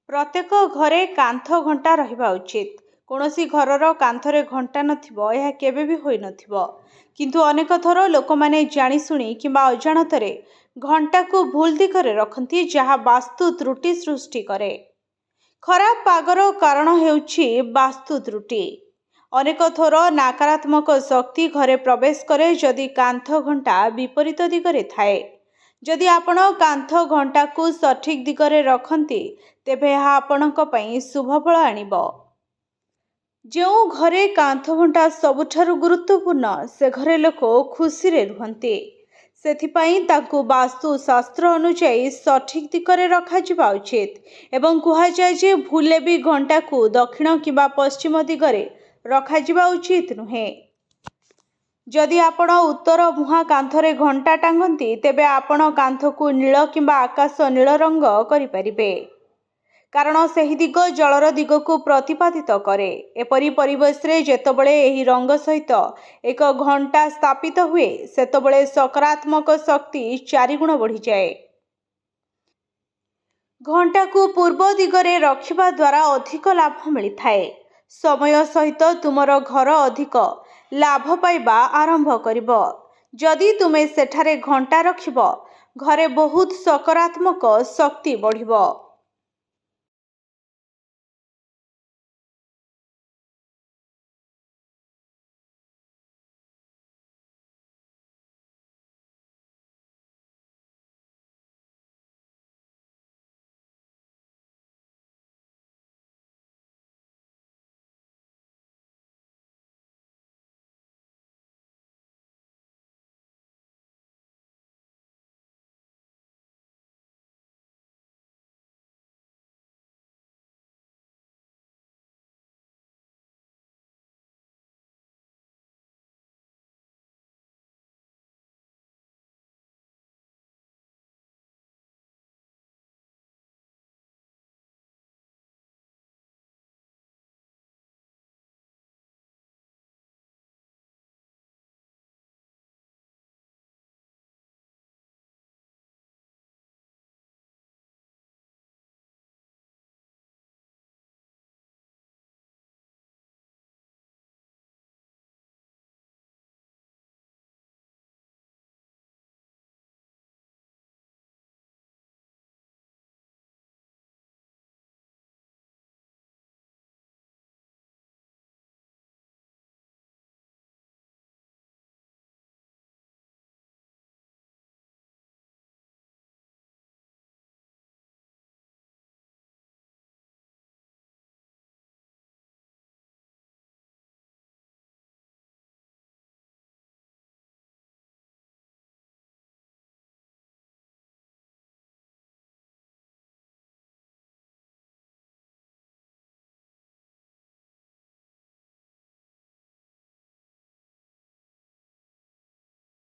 प्रत्येक घरे कांथ घंटा रहिबा उचित। कौनसी घरर कांथरे घंटा नथिबो यह केबे भी होई नथिबो। किंतु अनेक थर लोक माने जानी सुनी किंबा अजाणतरे घंटा को भूल दिगरे रखती, जहा वास्तु त्रुटि सृष्टि करे। खराब पागर कारण हेउछि वास्तु त्रुटि। अनेक थर नकारात्मक शक्ति घरे प्रवेश करे जदि कांथ घंटा विपरीत दिगरे थाए। जदि आपण कांथ घंटा को सठिक दिगरे रखती तेबे यह आपणक पई शुभ फल आनिबो। जो घरे कांथ घंटा सबुठारु गुरुत्वपूर्ण से घरे लोक खुशी रे रुहंती। सेथिपाई ताकू वास्तु शास्त्र अनुसार सठिक दिगरे रखा जिबा उचित एवं कुहा जाय जे भूले भी घंटा को दक्षिण किंबा पश्चिम दिगरे रखा जिबा उचित नुहे। जदि आपण उत्तर मुहा कांथरे घंटा टांगती तेबे आपण कांथ को नील किंबा आकाश नील रंग करि परिबे, कारण सही दिग जलर दिग को प्रतिपादित करे। एपरी परिवेश रे जेतबळे एही रंग सहित एक घंटा स्थापित हुए सेतबळे सकारात्मक शक्ति 4 गुण बढ़ी जाए। घंटा को पूर्व दिगरे रखिबा द्वारा अधिक लाभ मिलिथाए। समय सहित तुमर घर अधिक लाभ पाइबा आरंभ करिबो। जदि तुमे सेठारे घंटा रखिबो घरे बहुत सकारात्मक शक्ति बढ़िबो।